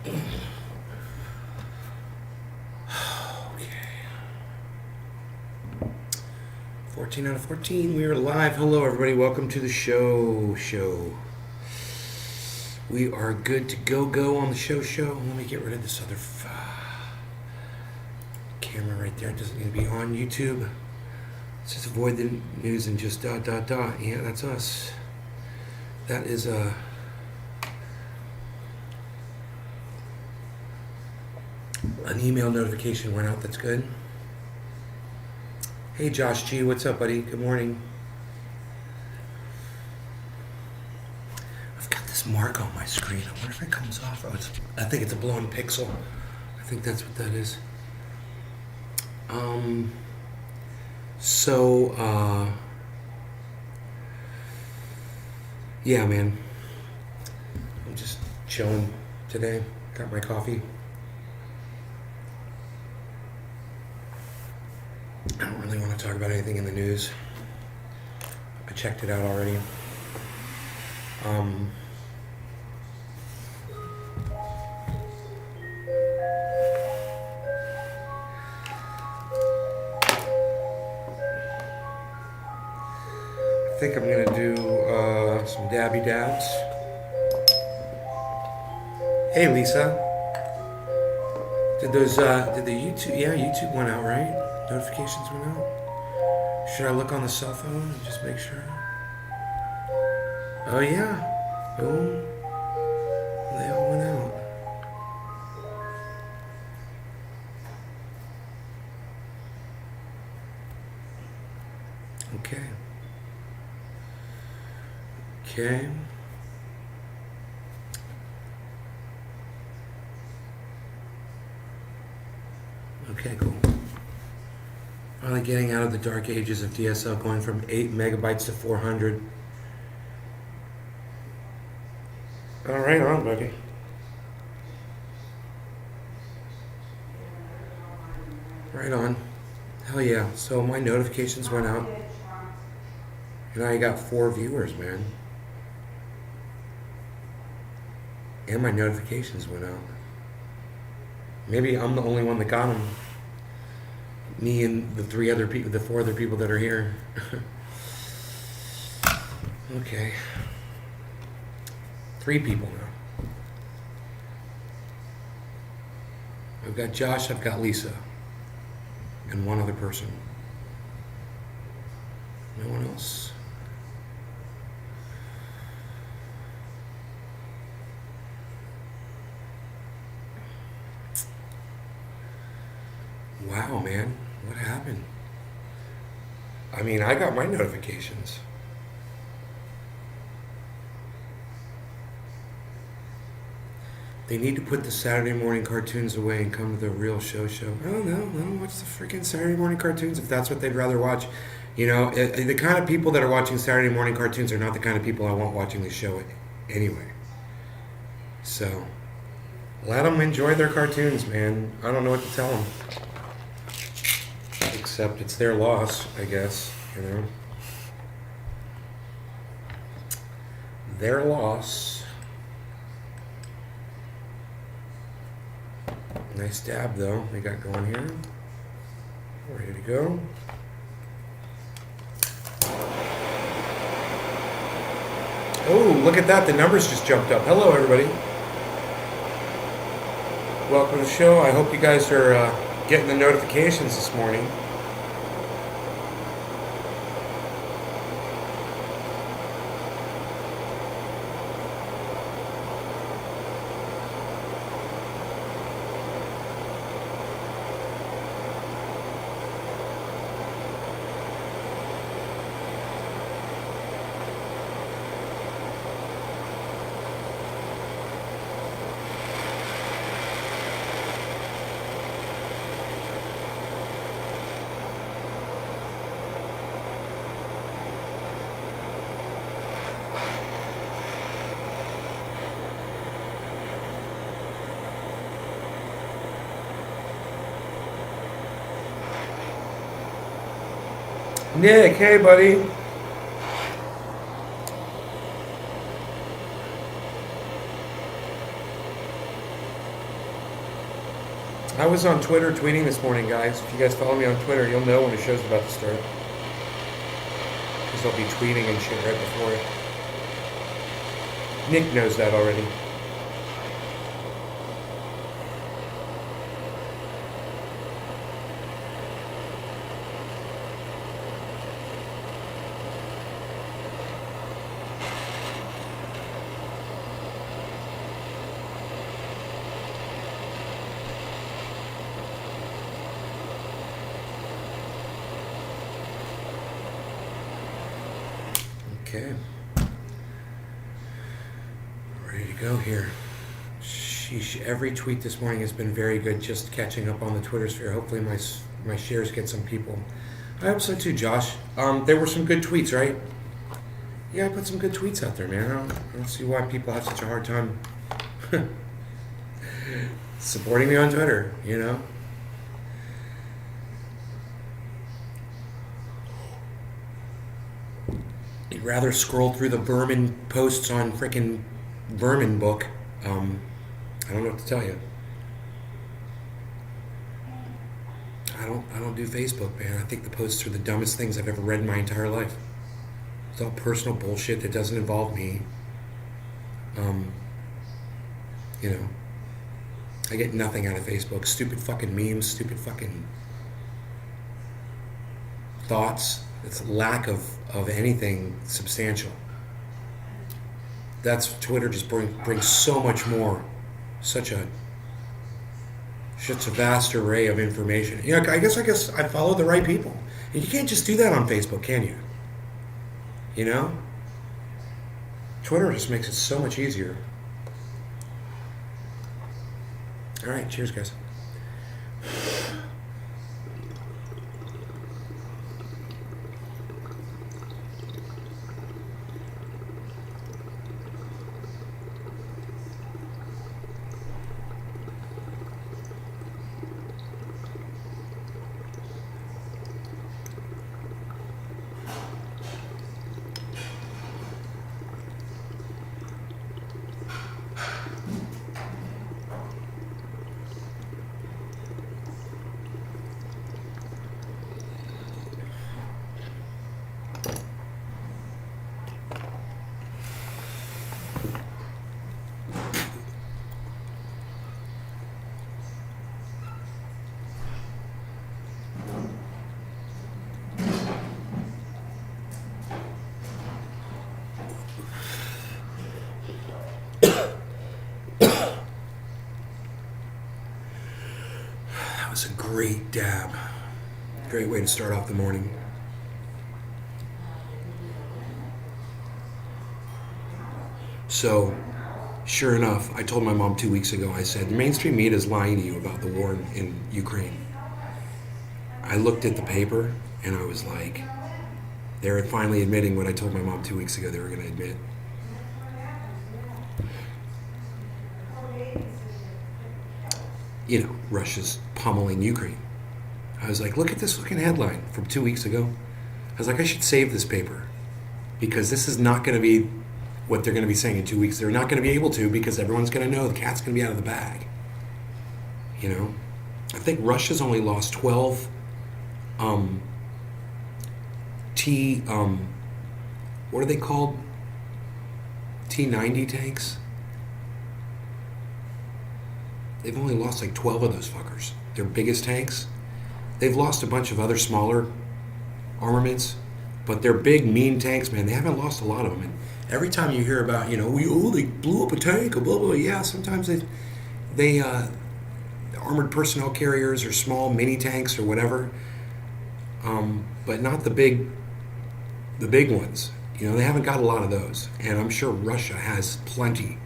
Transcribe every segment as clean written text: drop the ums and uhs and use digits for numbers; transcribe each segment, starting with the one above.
Okay. 14 out of 14. We are live. Hello, everybody. Welcome to the show. We are good to go on the show. Let me get rid of this other camera right there. It doesn't need to be on YouTube. Let's just avoid the news and just ... Yeah, that's us. That is an email notification went out. That's good. Hey, Josh G. What's up, buddy? Good morning. I've got this mark on my screen. I wonder if it comes off. Oh, I think it's a blown pixel. I think that's what that is. Yeah, man. I'm just chilling today. Got my coffee. I don't really want to talk about anything in the news. I checked it out already. I think I'm gonna do some dabby dabs. Hey, Lisa. Did the YouTube? Yeah, YouTube went out, right? Notifications went out. Should I look on the cell phone and just make sure? Oh yeah. Boom. They all went out. Okay. Okay, cool. Finally getting out of the dark ages of DSL, going from 8 megabytes to 400. All right, on, buddy. Right on. Hell yeah. So my notifications went out. And I got 4 viewers, man. And my notifications went out. Maybe I'm the only one that got them. Me and the 4 other people that are here. Okay. 3 people now. I've got Josh, I've got Lisa. And 1 other person. No one else. Wow, man. What happened? I mean, I got my notifications. They need to put the Saturday morning cartoons away and come to the real show. I don't know. I don't watch the freaking Saturday morning cartoons if that's what they'd rather watch. You know, the kind of people that are watching Saturday morning cartoons are not the kind of people I want watching the show anyway. So, let them enjoy their cartoons, man. I don't know what to tell them. Except it's their loss, I guess, you know. Their loss. Nice dab, though, they got going here. Ready to go. Oh, look at that. The numbers just jumped up. Hello, everybody. Welcome to the show. I hope you guys are getting the notifications this morning. Nick, hey buddy. I was on Twitter tweeting this morning, guys. If you guys follow me on Twitter, you'll know when the show's about to start. Because I'll be tweeting and shit right before it. Nick knows that already. Okay. Ready to go here. Sheesh, every tweet this morning has been very good, just catching up on the Twitter sphere. Hopefully my shares get some people. I hope so too, Josh. There were some good tweets, right? Yeah, I put some good tweets out there, man. I don't see why people have such a hard time supporting me on Twitter, you know? You'd rather scroll through the vermin posts on frickin' Vermin Book. I don't know what to tell you. I don't do Facebook, man. I think the posts are the dumbest things I've ever read in my entire life. It's all personal bullshit that doesn't involve me. You know, I get nothing out of Facebook. Stupid fucking memes, stupid fucking thoughts. It's lack of anything substantial. That's Twitter just brings so much more, such a vast array of information. You know, I guess I follow the right people. And you can't just do that on Facebook, can you? You know? Twitter just makes it so much easier. All right, cheers, guys. That was a great dab. Great way to start off the morning. So, sure enough, I told my mom 2 weeks ago, I said, mainstream media is lying to you about the war in Ukraine. I looked at the paper and I was like, they're finally admitting what I told my mom 2 weeks ago they were going to admit. You know, Russia's pummeling Ukraine. I was like, look at this fucking headline from 2 weeks ago. I was like, I should save this paper because this is not going to be what they're going to be saying in 2 weeks. They're not going to be able to because everyone's going to know the cat's going to be out of the bag. You know? I think Russia's only lost 12 what are they called? T-90 tanks? They've only lost like 12 of those fuckers. Their biggest tanks. They've lost a bunch of other smaller armaments, but they're big, mean tanks, man. They haven't lost a lot of them. And every time you hear about, you know, they blew up a tank, or blah, blah, blah. Yeah, sometimes they armored personnel carriers or small mini tanks or whatever, but not the big ones. You know, they haven't got a lot of those. And I'm sure Russia has plenty,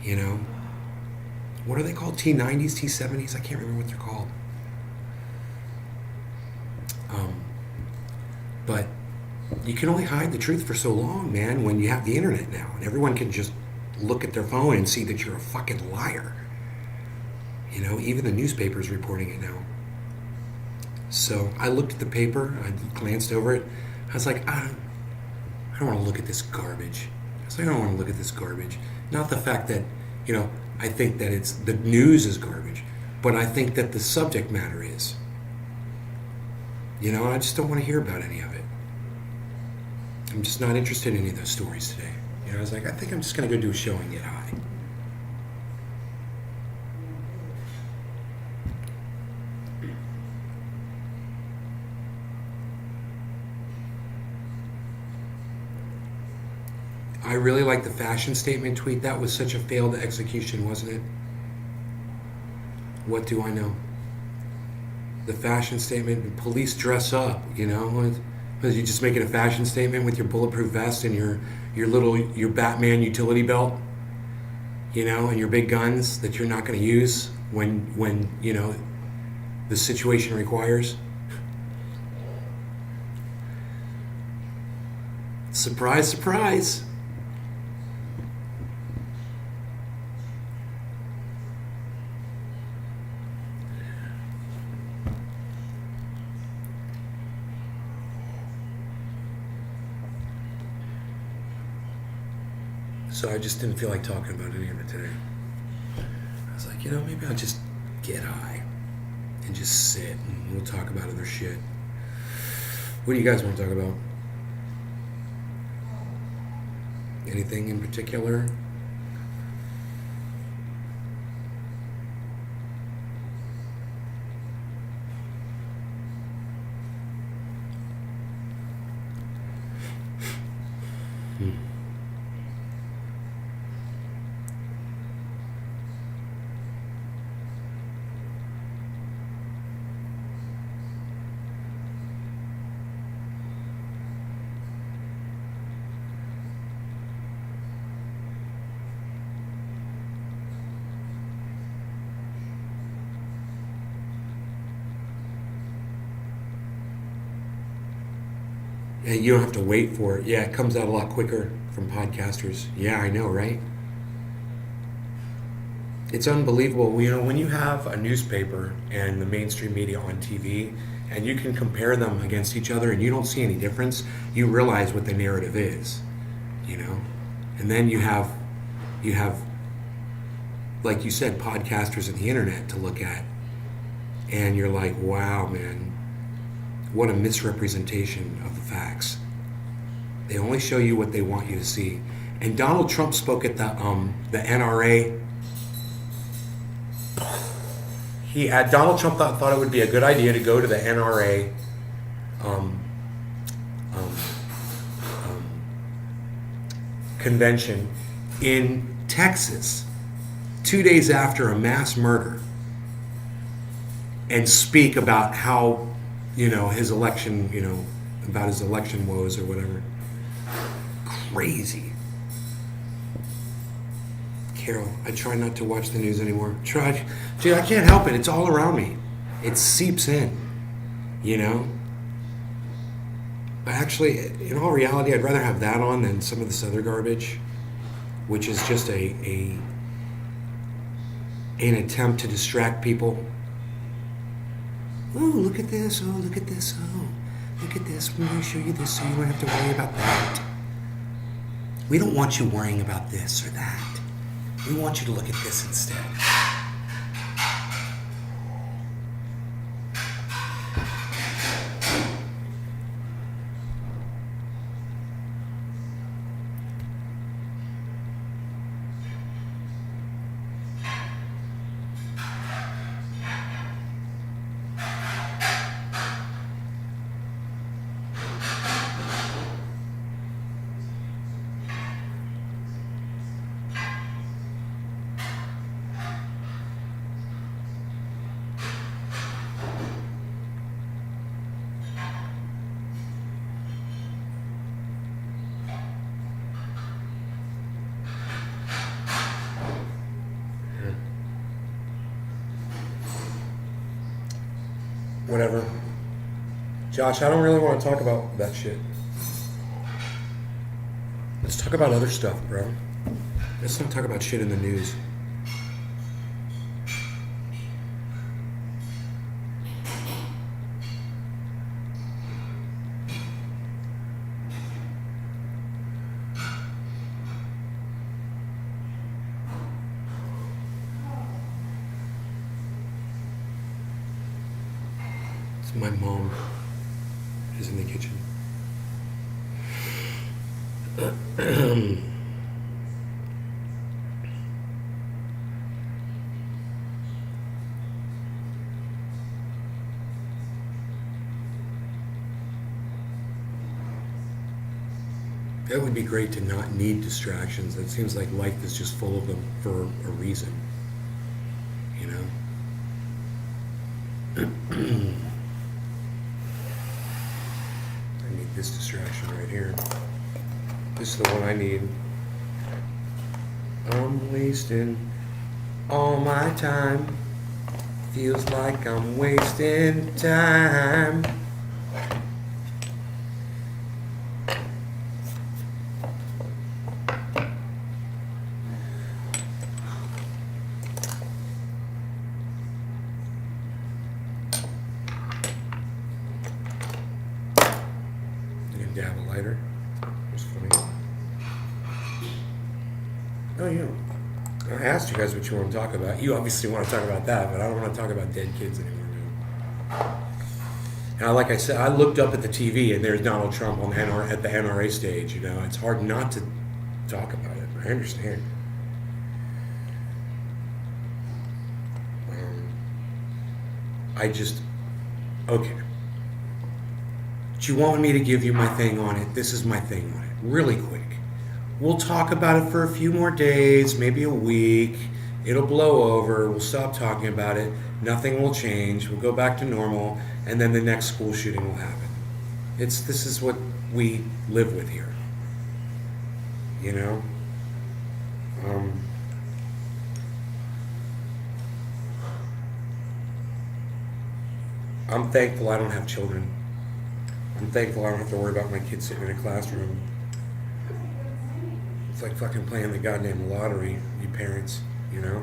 you know. What are they called? T-90s, T-70s? I can't remember what they're called. But you can only hide the truth for so long, man, when you have the internet now. And everyone can just look at their phone and see that you're a fucking liar. You know, even the newspaper's reporting it now. So I looked at the paper, I glanced over it. I was like, I don't want to look at this garbage. I was like, I don't want to look at this garbage. Not the fact that, you know, I think that the news is garbage, but I think that the subject matter is. You know, I just don't want to hear about any of it. I'm just not interested in any of those stories today. You know, I was like, I think I'm just going to go do a show and get high. I really like the fashion statement tweet. That was such a failed execution, wasn't it? What do I know? The fashion statement, police dress up, you know? Was you just making a fashion statement with your bulletproof vest and your Batman utility belt, you know, and your big guns that you're not going to use when you know the situation requires? Surprise, surprise. So I just didn't feel like talking about any of it today. I was like, you know, maybe I'll just get high and just sit and we'll talk about other shit. What do you guys want to talk about? Anything in particular? And you don't have to wait for it. Yeah, it comes out a lot quicker from podcasters. Yeah, I know, right? It's unbelievable. You know, when you have a newspaper and the mainstream media on TV, and you can compare them against each other, and you don't see any difference, you realize what the narrative is. You know, and then you have, like you said, podcasters and the internet to look at, and you're like, wow, man, what a misrepresentation of the facts. They only show you what they want you to see. And Donald Trump spoke at the NRA. Donald Trump thought it would be a good idea to go to the NRA convention in Texas 2 days after a mass murder and speak about how, you know, his election, you know, about his election woes or whatever. Crazy. Carol, I try not to watch the news anymore. Dude, I can't help it. It's all around me. It seeps in, you know? But actually, in all reality, I'd rather have that on than some of this other garbage, which is just an attempt to distract people. Oh, look at this. Oh, look at this. Oh, look at this. We're going to show you this so you don't have to worry about that. We don't want you worrying about this or that. We want you to look at this instead. Whatever. Josh, I don't really want to talk about that shit. Let's talk about other stuff, bro. Let's not talk about shit in the news. My mom is in the kitchen. It would be great to not need distractions. It seems like life is just full of them for a reason. You know? I need this distraction right here. This is the one I need. I'm wasting all my time. Feels like I'm wasting time. Dab a lighter. That's funny. Oh, yeah. I asked you guys what you want to talk about. You obviously want to talk about that, but I don't want to talk about dead kids anymore, man. And like I said, I looked up at the TV and there's Donald Trump on the at the NRA stage. You know, it's hard not to talk about it. I understand. Okay. Do you want me to give you my thing on it? This is my thing on it. Really quick. We'll talk about it for a few more days, maybe a week. It'll blow over. We'll stop talking about it. Nothing will change. We'll go back to normal. And then the next school shooting will happen. This is what we live with here. You know? I'm thankful I don't have children. I'm thankful I don't have to worry about my kids sitting in a classroom. It's like fucking playing the goddamn lottery, you parents, you know?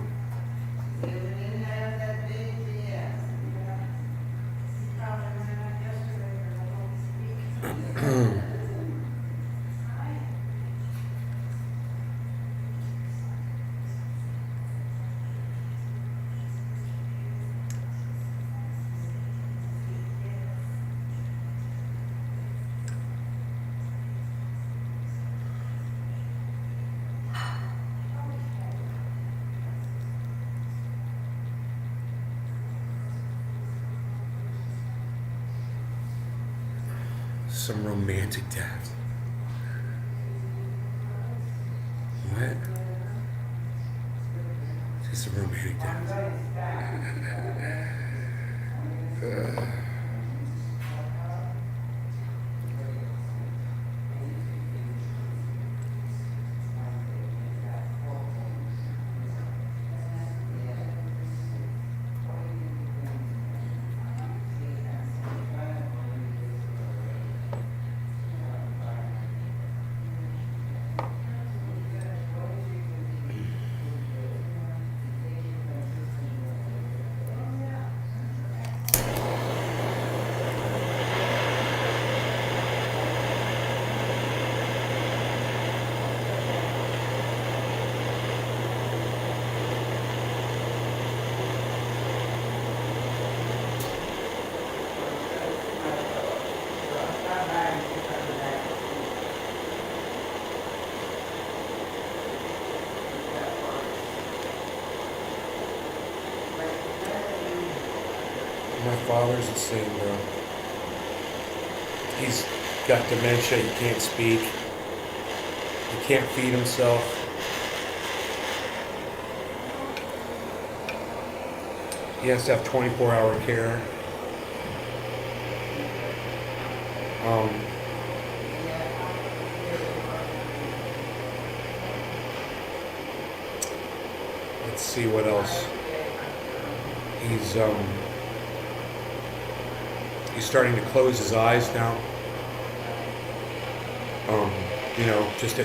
Some romantic dad. What? Just a romantic dad. My father's the same, bro. He's got dementia, he can't speak, he can't feed himself. He has to have 24-hour care. Let's see what else. He's starting to close his eyes now. You know, just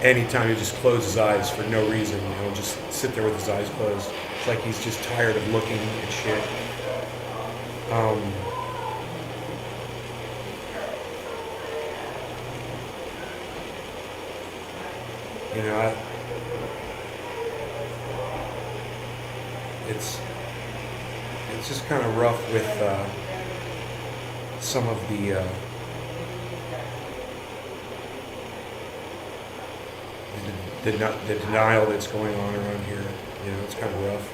anytime he just closes his eyes for no reason, you know, just sit there with his eyes closed. It's like he's just tired of looking at shit. You know, it's just kind of rough with some of the denial that's going on around here. You know, it's kind of rough.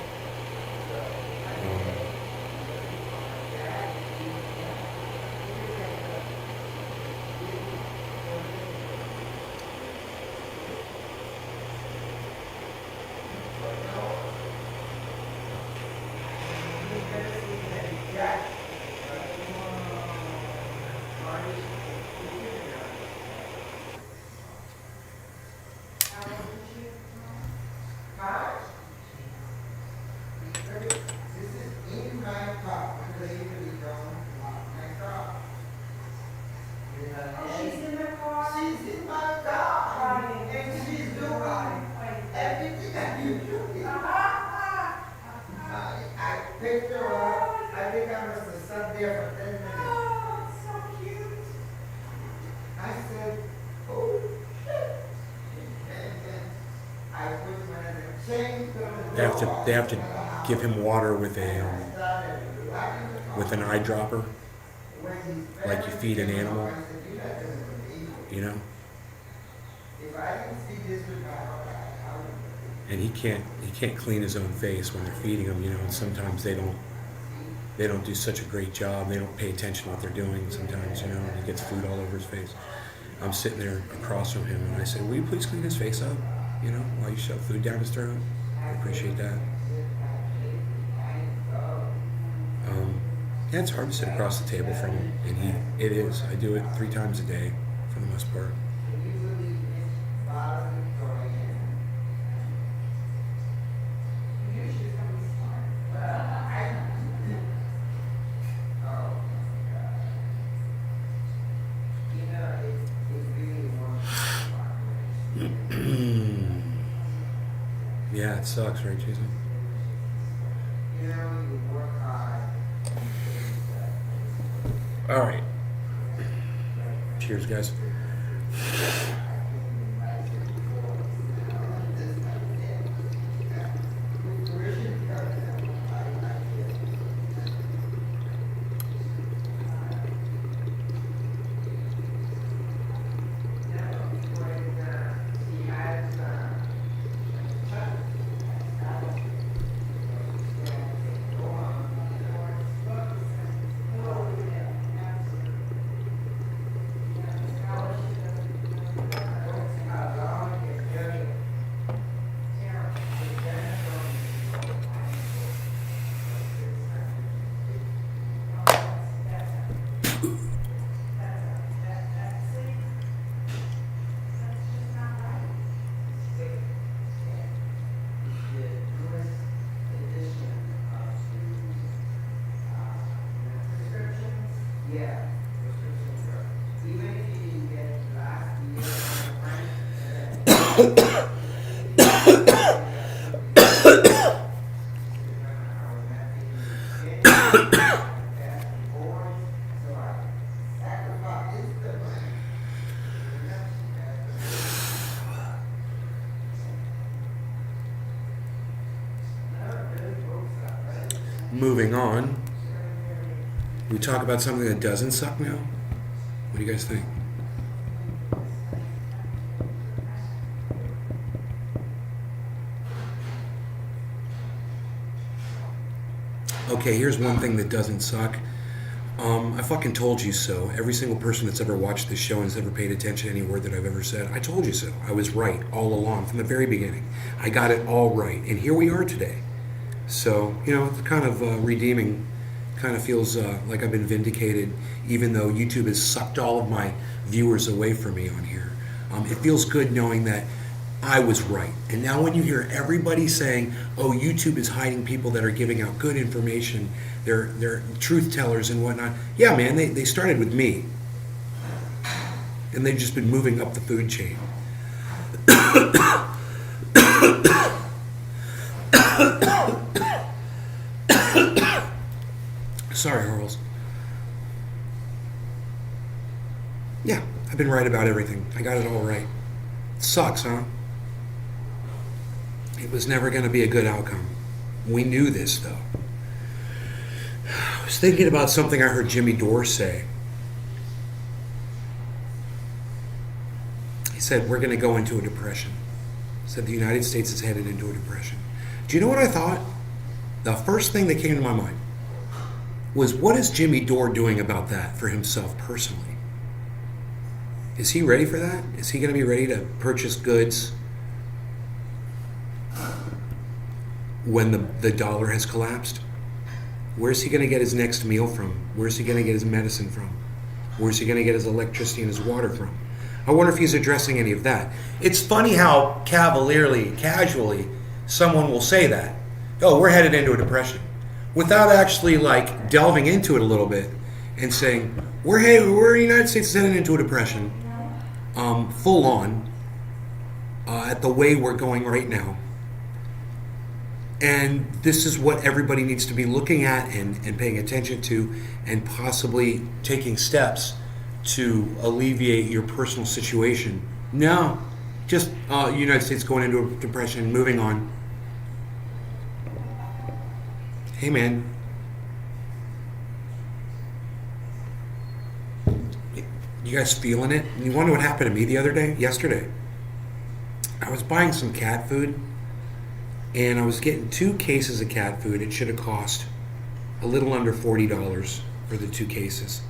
They have to give him water with an eyedropper, like you feed an animal. You know. And he can't clean his own face when they're feeding him. You know, and sometimes they don't do such a great job. They don't pay attention to what they're doing. Sometimes, you know, he gets food all over his face. I'm sitting there across from him, and I said, "Will you please clean his face up? You know, while you shove food down his throat." I appreciate that. Yeah, it's hard to sit across the table from him, and it is. I do it 3 times a day, for the most part. Yeah, it sucks, right, Jason? All right. Cheers, guys. Moving on, we talk about something that doesn't suck now. What do you guys think? Okay, here's one thing that doesn't suck. I fucking told you so. Every single person that's ever watched this show and has ever paid attention to any word that I've ever said, I told you so. I was right all along from the very beginning. I got it all right, and here we are today. So, you know, it's kind of redeeming. Kind of feels like I've been vindicated, even though YouTube has sucked all of my viewers away from me on here. It feels good knowing that I was right. And now when you hear everybody saying, oh, YouTube is hiding people that are giving out good information, they're truth tellers and whatnot. Yeah, man, they started with me. And they've just been moving up the food chain. Sorry, Harles. Yeah, I've been right about everything. I got it all right. Sucks, huh? It was never going to be a good outcome. We knew this, though. was thinking about something I heard Jimmy Dore say. He said, we're going to go into a depression. He said, the United States is headed into a depression. Do you know what I thought? The first thing that came to my mind was, what is Jimmy Dore doing about that for himself personally? Is he ready for that? Is he going to be ready to purchase goods when the dollar has collapsed? Where's he going to get his next meal from? Where's he going to get his medicine from? Where's he going to get his electricity and his water from? I wonder if he's addressing any of that. It's funny how casually, someone will say that. Oh, we're headed into a depression. Without actually like delving into it a little bit and saying, we're the United States is headed into a depression, full on, at the way we're going right now. And this is what everybody needs to be looking at and paying attention to, and possibly taking steps to alleviate your personal situation. No, just United States going into a depression, moving on. Hey man, you guys feeling it? You wonder what happened to me yesterday? I was buying some cat food, and I was getting 2 cases of cat food. It should have cost a little under $40 for the 2 cases.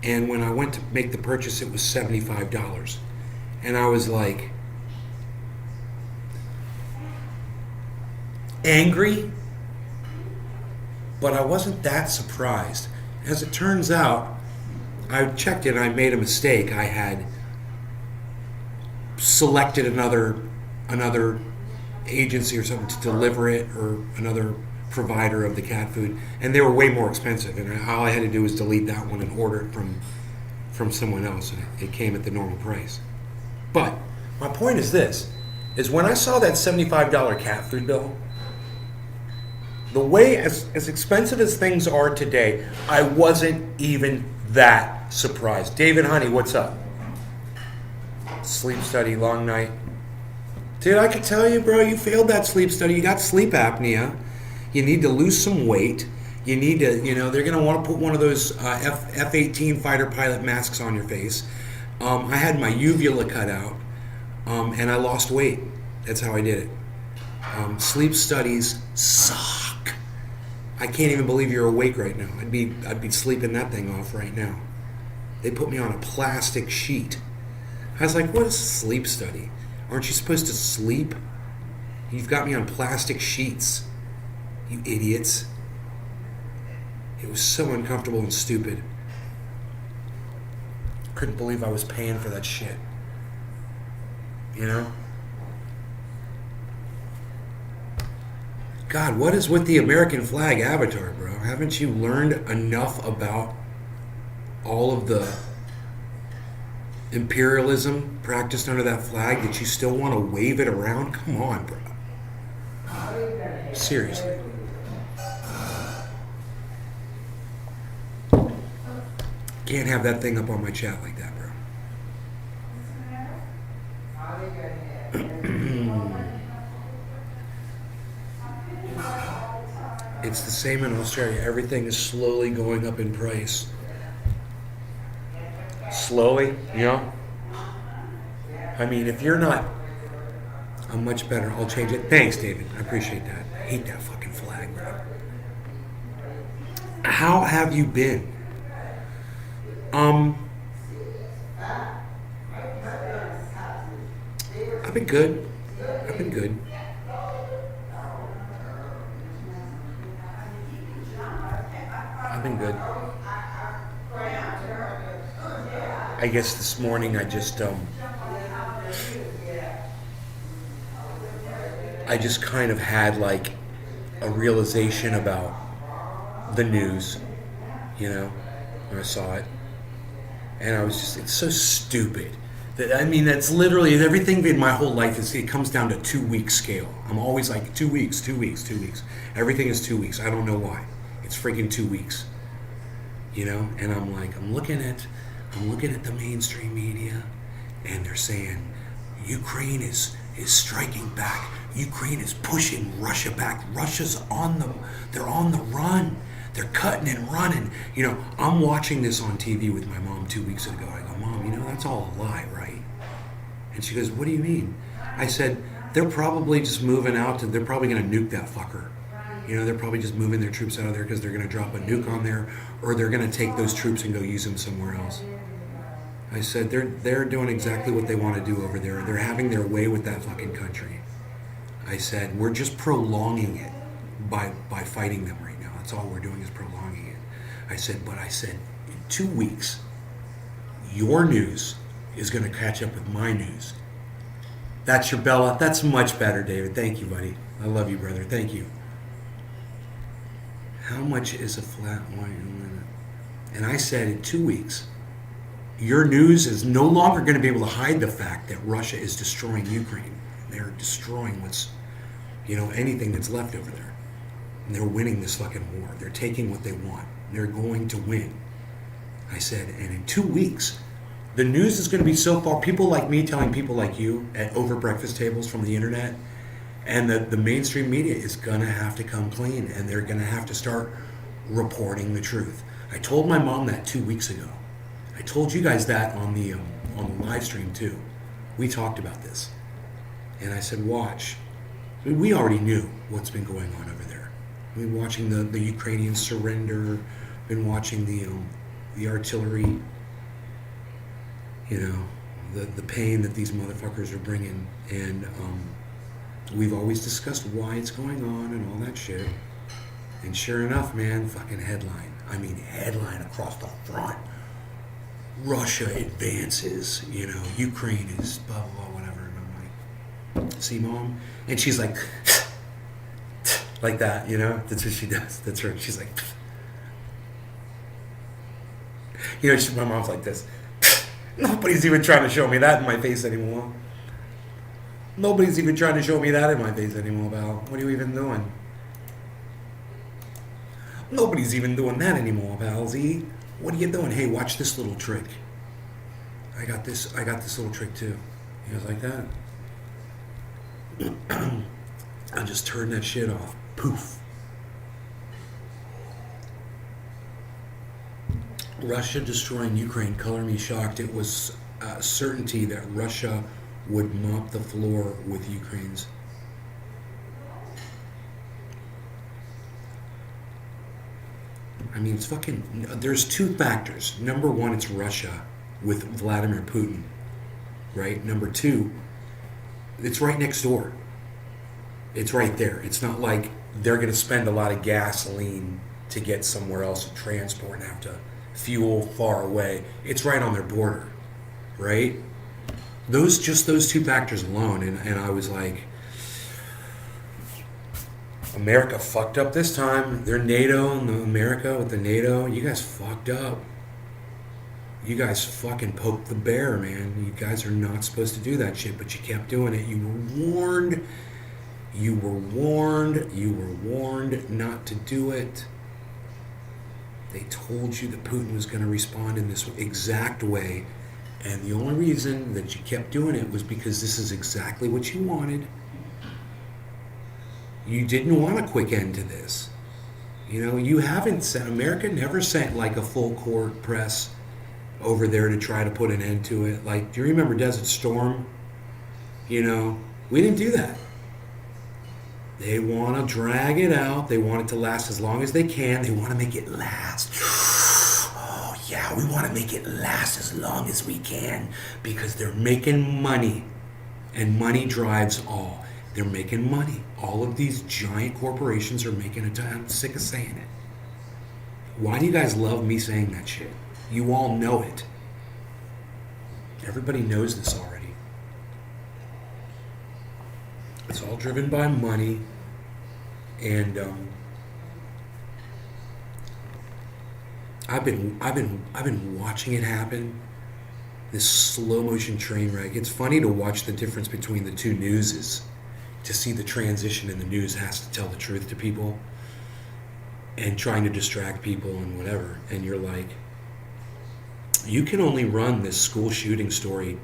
And when I went to make the purchase, it was $75. And I was like, angry, but I wasn't that surprised. As it turns out, I checked it and I made a mistake. I had selected another agency or something to deliver it, or another provider of the cat food, and they were way more expensive, and all I had to do was delete that one and order it from someone else, and it came at the normal price. But my point is this, is when I saw that $75 cat food bill, the way, as expensive as things are today, I wasn't even that surprised. David Honey, what's up? Sleep study, long night. Dude, I can tell you, bro, you failed that sleep study. You got sleep apnea. You need to lose some weight. You need to, they're going to want to put one of those F-18 fighter pilot masks on your face. I had my uvula cut out, and I lost weight. That's how I did it. Sleep studies suck. I can't even believe you're awake right now. I'd be sleeping that thing off right now. They put me on a plastic sheet. I was like, what is a sleep study? Aren't you supposed to sleep? You've got me on plastic sheets. You idiots. It was so uncomfortable and stupid. Couldn't believe I was paying for that shit. God, what is with the American flag avatar, bro? Haven't you learned enough about all of the imperialism practiced under that flag that you still want to wave it around? Come on, bro. Seriously. Can't have that thing up on my chat like that, bro. It's the same in Australia. Everything is slowly going up in price. Slowly, I mean, if you're not, I'm much better. I'll change it. Thanks, David. I appreciate that. I hate that fucking flag, bro. How have you been? I've been good. I guess this morning I just kind of had like a realization about the news, when I saw it. And I was just, it's so stupid. That's literally everything in my whole life it comes down to 2-week scale. I'm always like 2 weeks. Everything is 2 weeks. I don't know why. It's freaking 2 weeks. And I'm like, I'm looking at the mainstream media, and they're saying Ukraine is is striking back. Ukraine is pushing Russia back. Russia's on them. They're on the run. They're cutting and running. You know, I'm watching this on TV with my mom 2 weeks ago. I go, Mom, you know, that's all a lie, right? And she goes, what do you mean? I said, they're probably just moving out to, they're probably going to nuke that fucker. You know, they're probably just moving their troops out of there because they're going to drop a nuke on there, or they're going to take those troops and go use them somewhere else. I said, they're doing exactly what they want to do over there. They're having their way with that fucking country. I said, we're just prolonging it by fighting them right now. That's all we're doing is prolonging it. I said, in 2 weeks, your news is going to catch up with my news. That's your Bella. That's much better, David. Thank you, buddy. I love you, brother. Thank you. How much is a flat white? And I said, in 2 weeks, your news is no longer going to be able to hide the fact that Russia is destroying Ukraine. They're destroying anything that's left over there. And they're winning this fucking war. They're taking what they want. They're going to win. I said, and in 2 weeks, the news is going to be so far, people like me telling people like you at over breakfast tables from the internet, and the mainstream media is going to have to come clean, and they're going to have to start reporting the truth. I told my mom that 2 weeks ago. I told you guys that on the live stream too. We talked about this. And I said, watch. I mean, we already knew what's been going on over there. We've been watching the Ukrainians surrender, been watching the artillery, the pain that these motherfuckers are bringing. And we've always discussed why it's going on and all that shit. And sure enough, man, fucking headline. I mean, headline across the front. Russia advances, Ukraine is blah, blah, blah, whatever. And I'm like, see, Mom? And she's like, like that, That's what she does. That's her. She's like, my mom's like this. Nobody's even trying to show me that in my face anymore. Nobody's even trying to show me that in my face anymore, Val. What are you even doing? Nobody's even doing that anymore, Val Z. What are you doing? Hey, watch this little trick. I got this little trick too. He goes like that. I just turn that shit off. Poof. Russia destroying Ukraine. Color me shocked. It was certainty that Russia would mop the floor with Ukraine's. I mean, it's fucking... There's two factors. Number one, it's Russia with Vladimir Putin, right? Number two, it's right next door. It's right there. It's not like they're going to spend a lot of gasoline to get somewhere else to transport and have to fuel far away. It's right on their border, right? Those two factors alone, and I was like... America fucked up this time. They're NATO and America with the NATO. You guys fucked up. You guys fucking poked the bear, man. You guys are not supposed to do that shit, but you kept doing it. You were warned. You were warned. You were warned not to do it. They told you that Putin was going to respond in this exact way, and the only reason that you kept doing it was because this is exactly what you wanted. You didn't want a quick end to this. You haven't sent... America never sent like a full court press over there to try to put an end to it. Like, do you remember Desert Storm? We didn't do that. They want to drag it out. They want it to last as long as they can. They want to make it last. Oh, yeah, we want to make it last as long as we can because they're making money, and money drives all. They're making money. All of these giant corporations are making it. I'm sick of saying it. Why do you guys love me saying that shit? You all know it. Everybody knows this already. It's all driven by money, and I've been watching it happen. This slow motion train wreck. It's funny to watch the difference between the two newses. To see the transition in the news has to tell the truth to people and trying to distract people and whatever. And you're like, you can only run this school shooting story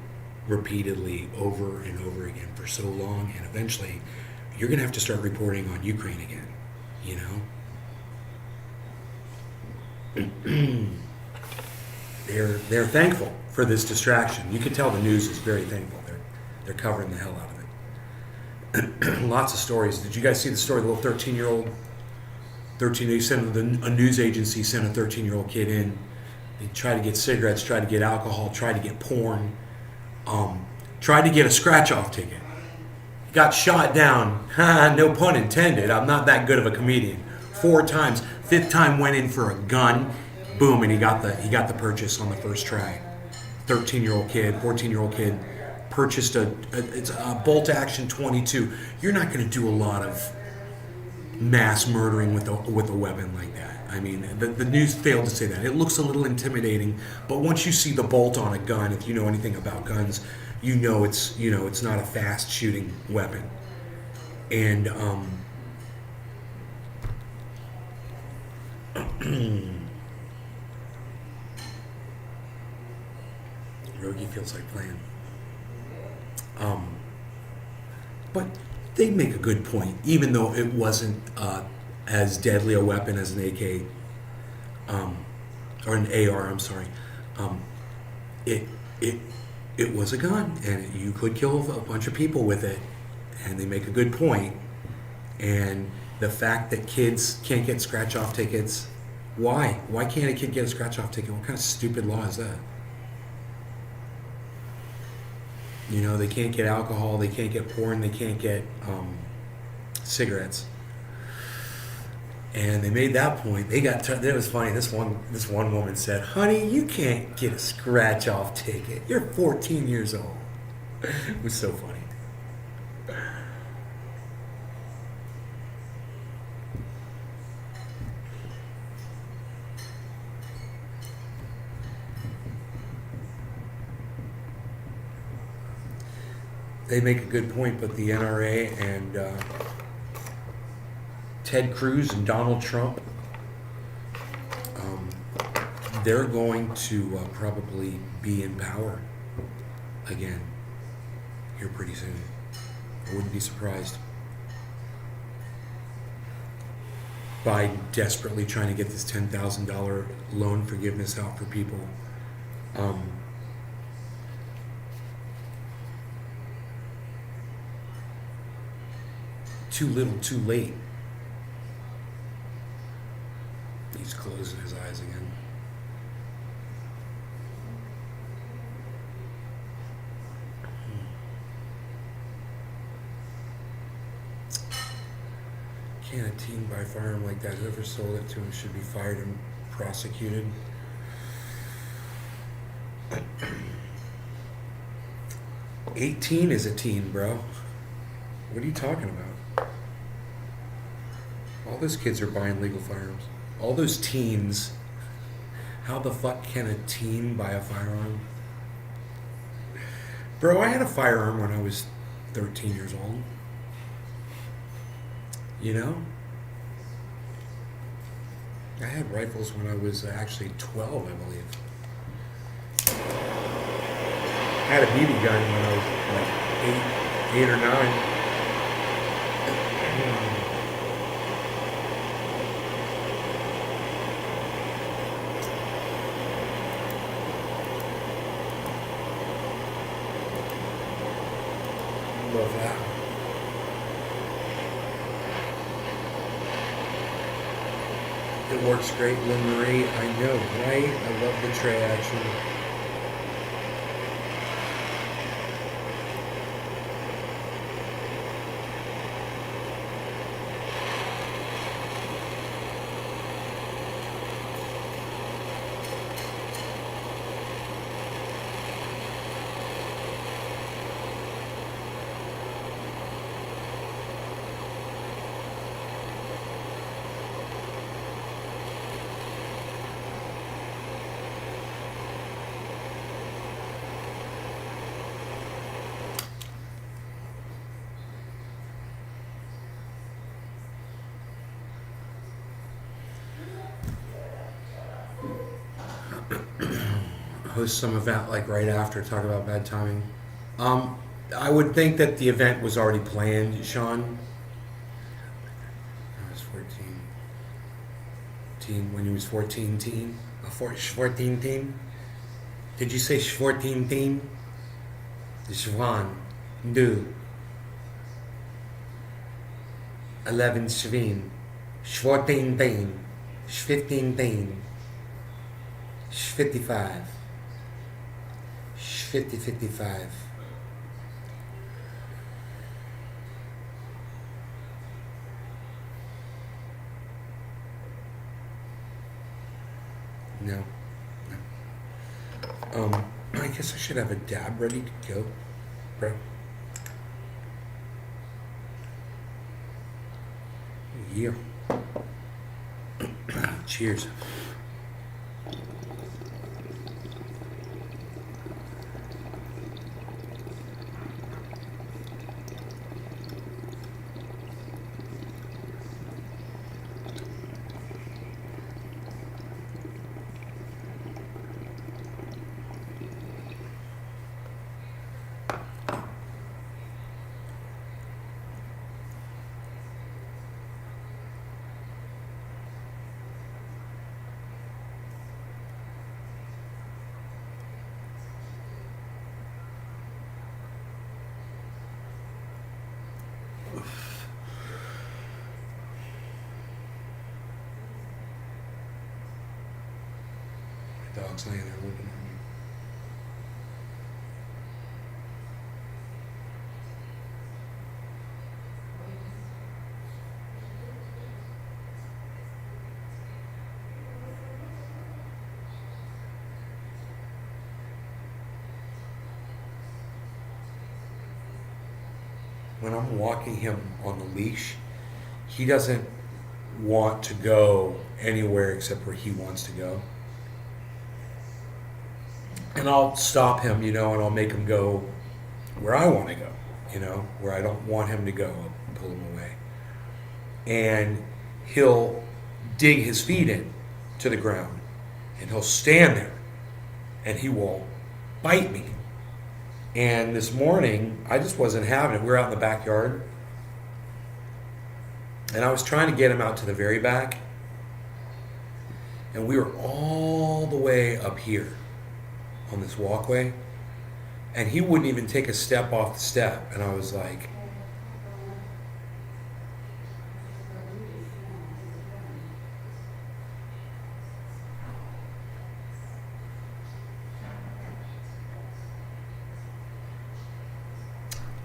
repeatedly over and over again for so long, and eventually you're going to have to start reporting on Ukraine again, you know? They're thankful for this distraction. You can tell the news is very thankful. They're covering the hell out of it. Lots of stories. Did you guys see the story? The little 13-year-old, they sent a news agency sent a 13-year-old kid in. They tried to get cigarettes, tried to get alcohol, tried to get porn, tried to get a scratch-off ticket. Got shot down. No pun intended. I'm not that good of a comedian. 4 times. 5th time went in for a gun. Boom, and he got the purchase on the first try. 13-year-old kid, 14-year-old kid purchased it's a bolt action 22. You're not going to do a lot of mass murdering with a weapon like that. I mean, the news failed to say that. It looks a little intimidating, but once you see the bolt on a gun, if you know anything about guns, you know it's not a fast shooting weapon. And Rogie feels like playing. But they make a good point, even though it wasn't as deadly a weapon as an AK, or an AR. I'm sorry. It was a gun, and you could kill a bunch of people with it. And they make a good point. And the fact that kids can't get scratch-off tickets, why? Why can't a kid get a scratch-off ticket? What kind of stupid law is that? You know, they can't get alcohol, they can't get porn, they can't get cigarettes. And they made that point. It was funny. This one woman said, "Honey, you can't get a scratch-off ticket. You're 14 years old." It was so funny. They make a good point, but the NRA and Ted Cruz and Donald Trump, they're going to probably be in power again here pretty soon. I wouldn't be surprised. Biden desperately trying to get this $10,000 loan forgiveness out for people. Too little, too late. He's closing his eyes again. Can a teen buy a firearm like that? Whoever sold it to him should be fired and prosecuted. 18 is a teen, bro. What are you talking about? All those kids are buying legal firearms. All those teens. How the fuck can a teen buy a firearm? Bro, I had a firearm when I was 13 years old. You know? I had rifles when I was actually 12, I believe. I had a BB gun when I was like 8 or 9. Love that. It works great, Lynn Marie. I know, right? I love the tray action. Host some event like right after, talk about bad timing. Um, I would think that the event was already planned, Sean. I was 14. Teen, when he was 14, teen? 14 teen? Did you say 14 teen? Schwan. Du. 11 Schween. 14 teen. 15 teen. 55. 55. No. I guess I should have a dab ready to go, bro. Yeah. Cheers. My dog's laying there looking at me. When I'm walking him on the leash, he doesn't want to go anywhere except where he wants to go. And I'll stop him, and I'll make him go where I want to go, where I don't want him to go. I'll pull him away. And he'll dig his feet in to the ground and he'll stand there and he will bite me. And this morning, I just wasn't having it. We were out in the backyard and I was trying to get him out to the very back. And we were all the way up here on this walkway. And he wouldn't even take a step off the step. And I was like,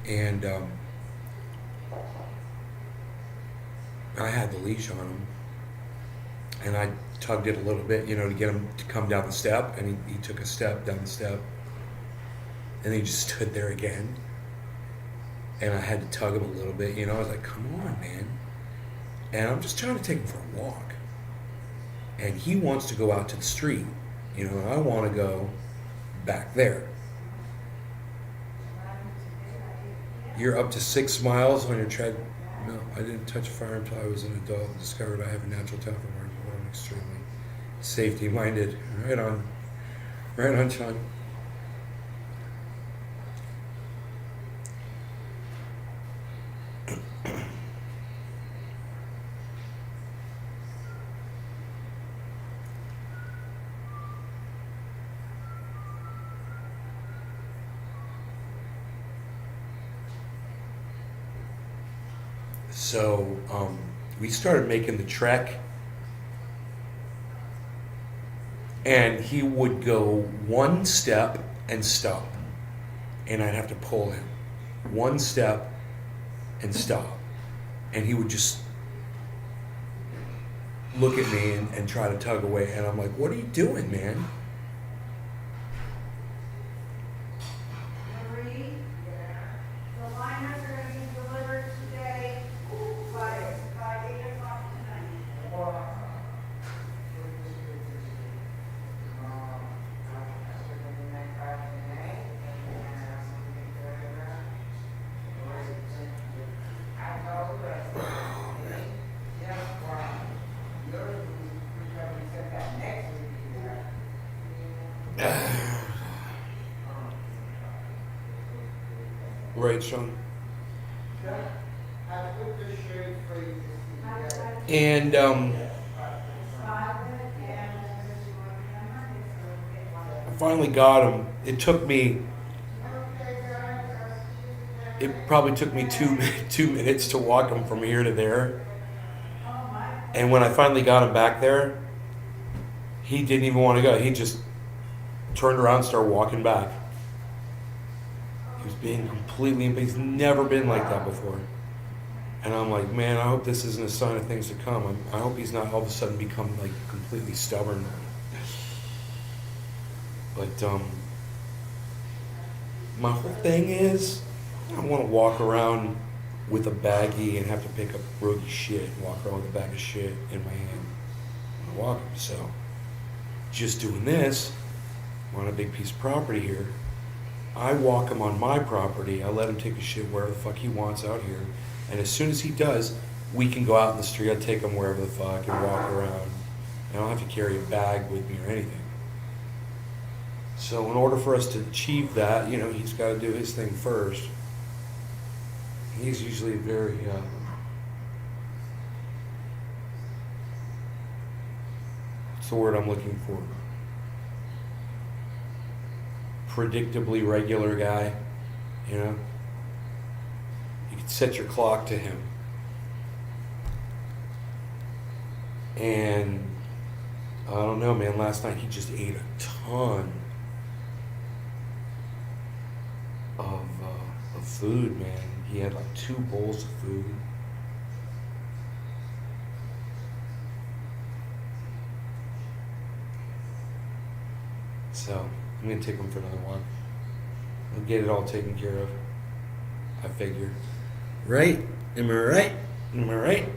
and I had the leash on him. And I tugged it a little bit, to get him to come down the step. And he took a step down the step. And he just stood there again. And I had to tug him a little bit, I was like, come on, man. And I'm just trying to take him for a walk. And he wants to go out to the street, and I want to go back there. You're up to 6 miles on your tread. No, I didn't touch a fire until I was an adult and discovered I have a natural talent for working. I'm extremely safety-minded. Right on, Sean. So we started making the trek, and he would go one step and stop, and I'd have to pull him. One step and stop, and he would just look at me and try to tug away, and I'm like, what are you doing, man? Right, Sean. And I finally got him. It probably took me two 2 minutes to walk him from here to there. And when I finally got him back there, he didn't even want to go. He just turned around and started walking back. He was being completely He's never been like that before. And I'm like, man, I hope this isn't a sign of things to come. I hope he's not all of a sudden become like completely stubborn. But my whole thing is, I don't want to walk around with a baggie and have to pick up Rogie shit and walk around with a bag of shit in my hand when I walk him. So, just doing this, I'm on a big piece of property here. I walk him on my property. I let him take a shit wherever the fuck he wants out here. And as soon as he does, we can go out in the street. I take him wherever the fuck and walk around. I don't have to carry a bag with me or anything. So in order for us to achieve that, he's got to do his thing first. He's usually very what's the word I'm looking for? Predictably regular guy, You can set your clock to him. And I don't know, man, last night he just ate a ton of food, man. He had like 2 bowls of food. So I'm gonna take him for another walk. I'll get it all taken care of, I figure. Right? Am I right? Am I right?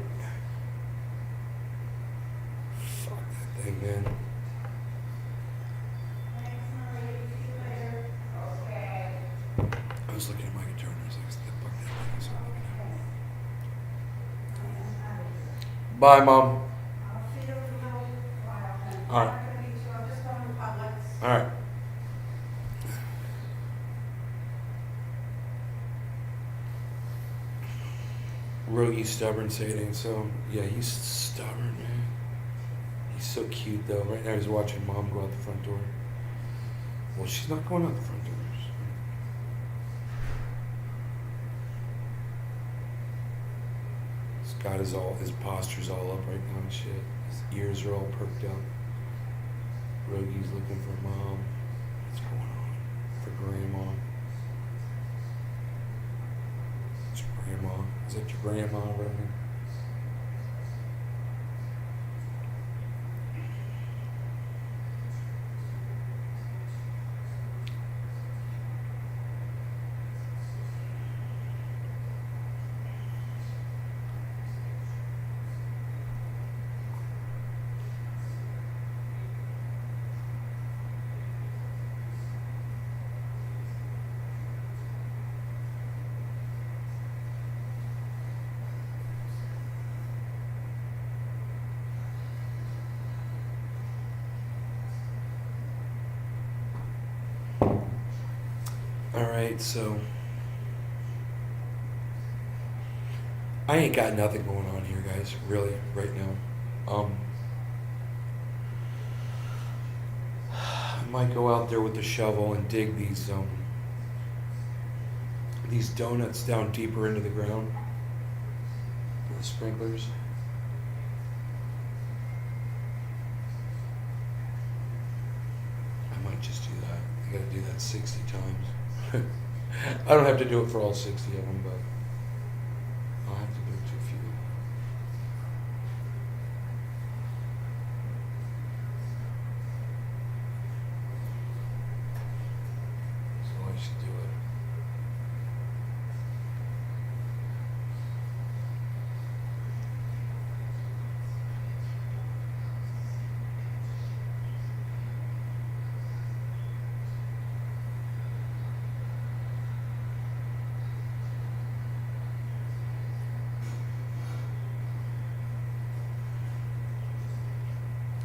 Fuck that thing, man. I was looking at my guitar and I was like, fuck that thing. I was looking at it. Bye, Mom. Alright. Alright. Rogie's stubborn, say it ain't so. Yeah, he's stubborn, man. He's so cute, though. Right now he's watching Mom go out the front door. Well, she's not going out the front door. His posture's all up right now and shit. His ears are all perked up. Rogie's looking for Mom. What's going on? For Grandma. It's your Grandma. Is that your Grandma, Rogie? Alright, so I ain't got nothing going on here, guys, really, right now. I might go out there with the shovel and dig these donuts down deeper into the ground. The sprinklers. I might just do that. I gotta do that 60 times. I don't have to do it for all 60 of them, but I'll have to do it to a few. So I should do it.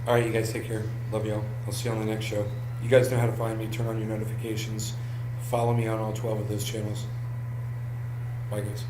All right, you guys take care. Love y'all. I'll see you on the next show. You guys know how to find me. Turn on your notifications. Follow me on all 12 of those channels. Bye, guys.